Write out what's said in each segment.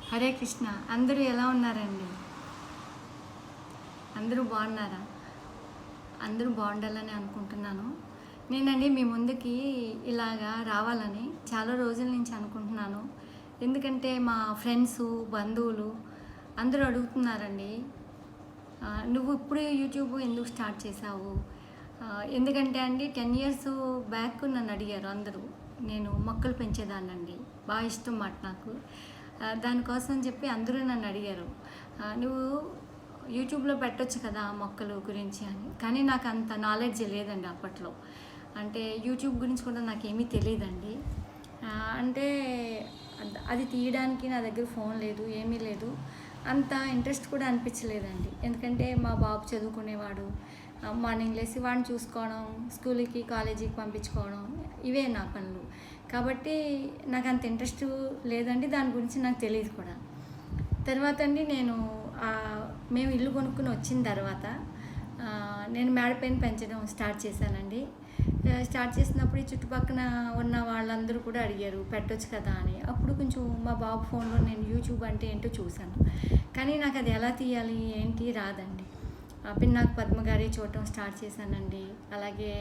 హరే కృష్ణ. అందరూ ఎలా ఉన్నారండి? అందరూ బాగున్నారా? అందరూ బాగుండాలని అనుకుంటున్నాను. నేనండి మీ ముందుకి ఇలాగా రావాలని చాలా రోజుల నుంచి అనుకుంటున్నాను. ఎందుకంటే మా ఫ్రెండ్సు, బంధువులు అందరూ అడుగుతున్నారండి, నువ్వు ఇప్పుడు యూట్యూబ్ ఎందుకు స్టార్ట్ చేసావు? ఎందుకంటే అండి 10 ఇయర్స్ బ్యాక్ నన్ను అడిగారు అందరూ. నేను మొక్కలు పెంచేదాన్నండి, బాగా ఇష్టం మాట నాకు. దానికోసం చెప్పి అందరూ నన్ను అడిగారు, నువ్వు యూట్యూబ్లో పెట్టొచ్చు కదా మొక్కలు గురించి అని. కానీ నాకు అంత నాలెడ్జ్ లేదండి అప్పట్లో. అంటే యూట్యూబ్ గురించి కూడా నాకేమీ తెలియదండి. అంటే అది తీయడానికి నా దగ్గర ఫోన్ లేదు, ఏమీ లేదు. అంత ఇంట్రెస్ట్ కూడా అనిపించలేదండి. ఎందుకంటే మా బాబు చదువుకునేవాడు, మార్నింగ్ లేసి వాడిని చూసుకోవడం, స్కూల్కి కాలేజీకి పంపించుకోవడం, ఇవే నా పనులు. కాబట్టి నాకు అంత ఇంట్రెస్ట్ లేదండి, దాని గురించి నాకు తెలియదు కూడా. తర్వాత అండి మేము ఇల్లు కొనుక్కుని వచ్చిన తర్వాత నేను మేడపైన పెంచడం స్టార్ట్ చేశానండి. స్టార్ట్ చేసినప్పుడు ఈ చుట్టుపక్కల ఉన్న వాళ్ళందరూ కూడా అడిగారు పెట్టొచ్చు కదా అని. అప్పుడు కొంచెం మా బాబు ఫోన్లో నేను యూట్యూబ్ అంటే ఏంటో చూశాను, కానీ నాకు అది ఎలా తీయాలి ఏంటి రాదండి. పిన్నాక పద్మ గారి చూడటం స్టార్ట్ చేశానండి. అలాగే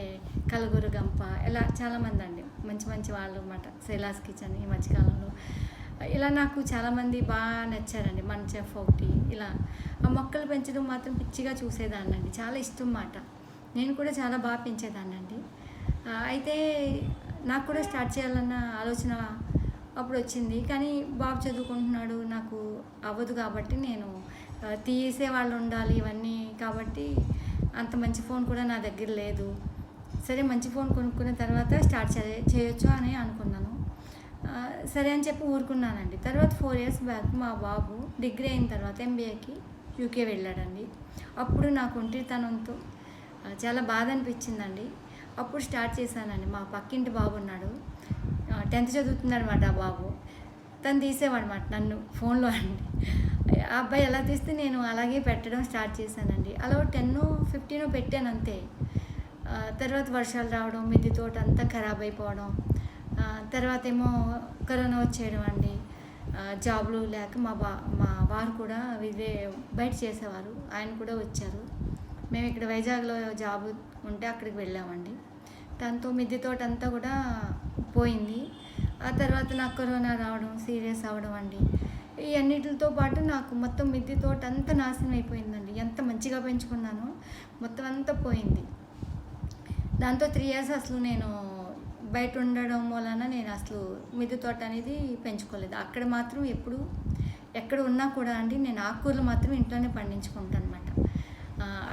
కలగూరు గంప, ఇలా చాలామంది అండి మంచి మంచి వాళ్ళు అన్నమాట. శైలాస్ కిచెన్ ఈ మధ్యకాలంలో ఇలా నాకు చాలామంది బాగా నచ్చారండి. మన చెఫ్ ఒకటి, ఇలా ఆ మొక్కలు పెంచడం మాత్రం పిచ్చిగా చూసేదాన్నండి, చాలా ఇష్టం మాట. నేను కూడా చాలా బాగా పెంచేదాన్నండి. అయితే నాకు కూడా స్టార్ట్ చేయాలన్న ఆలోచన అప్పుడు వచ్చింది, కానీ బాబు చదువుకుంటున్నాడు, నాకు అవ్వదు. కాబట్టి నేను తీసే వాళ్ళు ఉండాలి ఇవన్నీ, కాబట్టి అంత మంచి ఫోన్ కూడా నా దగ్గర లేదు. సరే మంచి ఫోన్ కొనుక్కున్న తర్వాత స్టార్ట్ చేయొచ్చు అని అనుకున్నాను. సరే అని చెప్పి ఊరుకున్నానండి. తర్వాత 4 ఇయర్స్ బ్యాక్ మా బాబు డిగ్రీ అయిన తర్వాత ఎంబీఏకి యూకే వెళ్ళాడండి. అప్పుడు నాకు ఒంటరితనంతో చాలా బాధ అనిపించిందండి. అప్పుడు స్టార్ట్ చేశానండి. మా పక్కింటి బాబు ఉన్నాడు, 10th చదువుతున్నాడు అనమాట. ఆ బాబు తను తీసేవాడు అనమాట నన్ను ఫోన్లో అండి. ఆ అబ్బాయి ఎలా తీస్తే నేను అలాగే పెట్టడం స్టార్ట్ చేశానండి. అలా 10-15 పెట్టాను అంతే. తర్వాత వర్షాలు రావడం, మిద్దె తోట అంతా ఖరాబ్ అయిపోవడం, తర్వాత ఏమో కరోనా వచ్చేయడం అండి. జాబ్లు లేక మా వారు కూడా బయట చేసేవారు, ఆయన కూడా వచ్చారు. మేము ఇక్కడ వైజాగ్లో జాబ్ ఉంటే అక్కడికి వెళ్ళామండి. దాంతో మిద్దె తోట అంతా కూడా పోయింది. ఆ తర్వాత నాకు కరోనా రావడం, సీరియస్ అవ్వడం అండి. ఈ అన్నిటితో పాటు నాకు మొత్తం మిద్దె తోట అంతా నాశనం అయిపోయిందండి. ఎంత మంచిగా పెంచుకున్నానో మొత్తం అంతా పోయింది. దాంతో 3 ఇయర్స్ అసలు నేను బయట ఉండడం వలన నేను అసలు మిద్దె తోట అనేది పెంచుకోలేదు. అక్కడ మాత్రం ఎక్కడ ఉన్నా కూడా అండి, నేను ఆకుకూరలు మాత్రం ఇంట్లోనే పండించుకుంటాను అనమాట.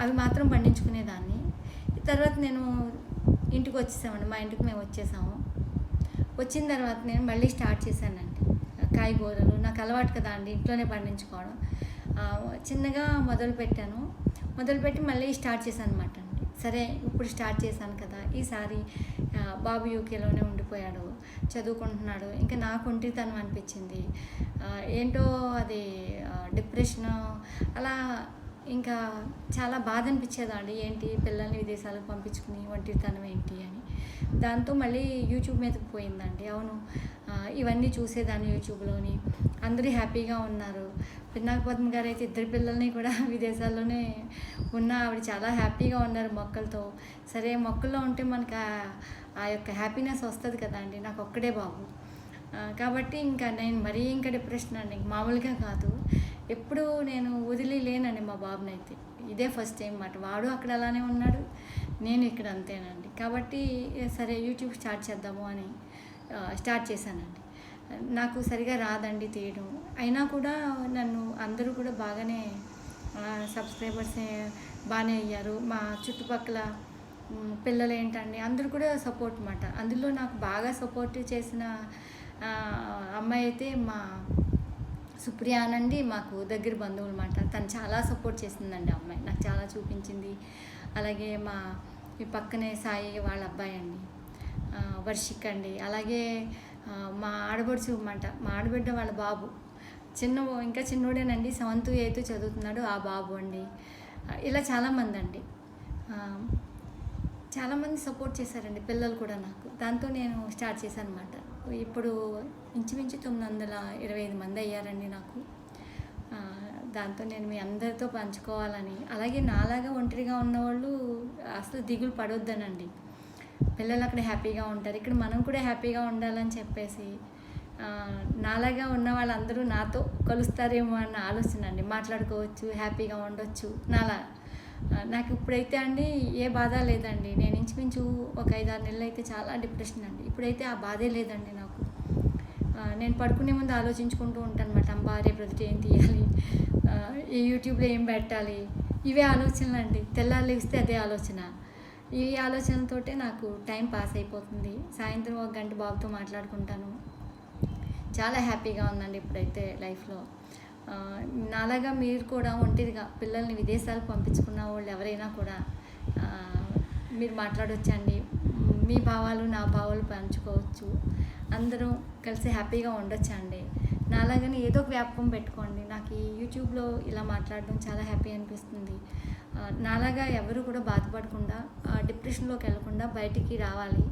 అవి మాత్రం పండించుకునేదాన్ని. తర్వాత నేను ఇంటికి వచ్చేసామండి, మా ఇంటికి మేము వచ్చేసాము. వచ్చిన తర్వాత నేను మళ్ళీ స్టార్ట్ చేశానండి కాయగూరలు. నాకు అలవాటు కదా అండి ఇంట్లోనే పండించుకోవడం. చిన్నగా మొదలుపెట్టి మళ్ళీ స్టార్ట్ చేశాను అనమాట అండి. సరే ఇప్పుడు స్టార్ట్ చేశాను కదా, ఈసారి బాబు యూకేలోనే ఉండిపోయాడు, చదువుకుంటున్నాడు. ఇంకా నాకు ఒంటరితనం అనిపించింది. ఏంటో అది డిప్రెషను, అలా ఇంకా చాలా బాధ అనిపించేదండి. ఏంటి పిల్లల్ని విదేశాలకు పంపించుకుని ఒంటరితనం ఏంటి అని. దాంతో మళ్ళీ యూట్యూబ్ మీదకి పోయిందండి. అవును, ఇవన్నీ చూసేదాన్ని యూట్యూబ్లోని. అందరూ హ్యాపీగా ఉన్నారు. పిన్నాక పద్మ గారు అయితే 2 పిల్లల్ని కూడా విదేశాల్లోనే ఆవిడ చాలా హ్యాపీగా ఉన్నారు మొక్కలతో. సరే మొక్కల్లో ఉంటే మనకు ఆ యొక్క హ్యాపీనెస్ వస్తుంది కదా అండి. నాకు ఒక్కడే బాబు కాబట్టి ఇంకా నేను ఇంకా డిప్రెషన్ అండి, మామూలుగా కాదు. ఎప్పుడు నేను వదిలి లేనండి మా బాబునైతే. ఇదే ఫస్ట్ టైం మాట. వాడు అక్కడ అలానే ఉన్నాడు, నేను ఇక్కడ అంతేనండి. కాబట్టి సరే యూట్యూబ్ స్టార్ట్ చేద్దాము అని స్టార్ట్ చేశానండి. నాకు సరిగా రాదండి తీయడం, అయినా కూడా నన్ను అందరూ కూడా బాగానే సబ్స్క్రైబర్స్ బాగానే అయ్యారు. మా చుట్టుపక్కల పిల్లలు ఏంటండి అందరూ కూడా సపోర్ట్ మాట. అందులో నాకు బాగా సపోర్ట్ చేసిన అమ్మాయి అయితే మా సుప్రియ అనండి, మాకు దగ్గర బంధువులు మాట. తను చాలా సపోర్ట్ చేసిందండి. అమ్మాయి నాకు చాలా చూపించింది. అలాగే ఈ పక్కనే సాయి వాళ్ళ అబ్బాయి అండి, వర్షిక్ అండి. అలాగే మా ఆడబడుచు అన్నమాట, మా ఆడబిడ్డ వాళ్ళ బాబు ఇంకా చిన్నోడేనండి, 7th 8th చదువుతున్నాడు ఆ బాబు అండి. ఇలా చాలామంది అండి, చాలామంది సపోర్ట్ చేశారండి పిల్లలు కూడా నాకు. దాంతో నేను స్టార్ట్ చేశాను అన్నమాట. ఇప్పుడు ఇంచుమించు 925 మంది అయ్యారండి నాకు. దాంతో నేను మీ అందరితో పంచుకోవాలని, అలాగే నాలాగా ఒంటరిగా ఉన్నవాళ్ళు అసలు దిగులు పడొద్దనండి. పిల్లలు అక్కడ హ్యాపీగా ఉంటారు, ఇక్కడ మనం కూడా హ్యాపీగా ఉండాలని చెప్పేసి నాలాగా ఉన్న వాళ్ళందరూ నాతో కలుస్తారేమో అన్న ఆలోచన అండి. మాట్లాడుకోవచ్చు, హ్యాపీగా ఉండొచ్చు నాలా. నాకు ఇప్పుడైతే అండి ఏ బాధ లేదండి. నేను ఇంచుమించు ఒక 5-6 నెలలు అయితే చాలా డిప్రెషన్ అండి. ఇప్పుడైతే ఆ బాధే లేదండి నాకు. నేను పడుకునే ముందు ఆలోచించుకుంటూ ఉంటాను అనమాట. అమ్మా రేపు ప్రొద్దుట ఏం తీయాలి, ఈ యూట్యూబ్లో ఏం పెట్టాలి, ఇవే ఆలోచనలు అండి. తెల్లారి లేస్తే అదే ఆలోచన. ఈ ఆలోచనలతోటే నాకు టైం పాస్ అయిపోతుంది. సాయంత్రం 1 గంట బాబుతో మాట్లాడుకుంటాను. చాలా హ్యాపీగా ఉందండి ఇప్పుడైతే లైఫ్లో. నాలాగా మీరు కూడా ఒంటరిగా పిల్లల్ని విదేశాలకు పంపించుకున్న వాళ్ళు ఎవరైనా కూడా మీరు మాట్లాడొచ్చండి. మీ భావాలు నా భావాలు పంచుకోవచ్చు. అందరూ కలిసి హ్యాపీగా ఉండొచ్చండి. నాలాగానే ఏదో ఒక వ్యాపకం పెట్టుకోండి. నాకు ఈ యూట్యూబ్లో ఇలా మాట్లాడడం చాలా హ్యాపీ అనిపిస్తుంది. నాలాగా ఎవరు కూడా బాధపడకుండా డిప్రెషన్లోకి వెళ్ళకుండా బయటికి రావాలి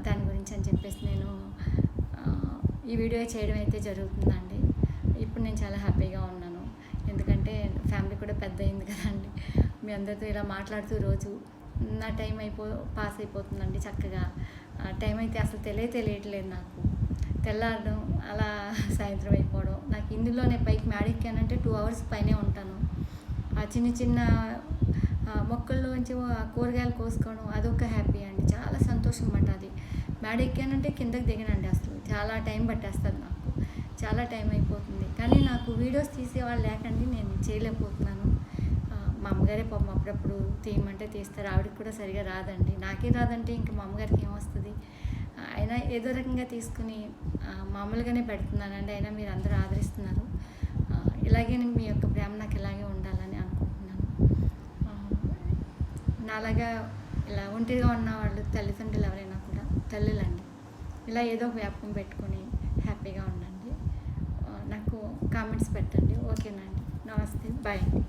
దాని గురించి అని చెప్పేసి నేను ఈ వీడియో చేయడం అయితే జరుగుతుందండి. ఇప్పుడు నేను చాలా హ్యాపీగా ఉన్నాను. ఎందుకంటే ఫ్యామిలీ కూడా పెద్ద అయింది కదండి. మీ అందరితో ఇలా మాట్లాడుతూ రోజు నా టైం పాస్ అయిపోతుందండి చక్కగా. టైం అయితే అసలు తెలియట్లేదు నాకు. తెల్లారడం అలా సాయంత్రం అయిపోవడం. నాకు ఇందులోనే పైకి మేడెక్కానంటే 2 అవర్స్ పైనే ఉంటాను. ఆ చిన్న చిన్న మొక్కల్లోంచి కూరగాయలు కోసుకోవడం అదొక హ్యాపీ అండి. చాలా సంతోషం అన్నమాట అది. మేడెక్కానంటే కిందకి దిగనండి అసలు. చాలా టైం పట్టేస్తుంది నాకు. చాలా టైం అయిపోతుంది. కానీ నాకు వీడియోస్ తీసేవాళ్ళు లేకండి నేను చేయలేకపోతున్నాను. మా అమ్మగారే పాపం అప్పుడప్పుడు తీయమంటే తీస్తారు. ఆవిడకి కూడా సరిగా రాదండి. నాకే రాదంటే ఇంకా మా అమ్మగారికి ఏమొస్తుంది. అయినా ఏదో రకంగా తీసుకుని మామూలుగానే పెడుతున్నానండి. అయినా మీరు అందరూ ఆదరిస్తున్నారు. ఇలాగే మీ యొక్క ప్రేమ నాకు ఇలాగే ఉండాలని అనుకుంటున్నాను. నాలాగా ఇలా ఒంటరిగా ఉన్న వాళ్ళు తల్లిదండ్రులు ఎవరైనా కూడా తల్లులండి, ఇలా ఏదో ఒక వ్యాపకం పెట్టుకొని హ్యాపీగా ఉండండి. నాకు కామెంట్స్ పెట్టండి. ఓకేనా అండి? నమస్తే, బాయ్ అండి.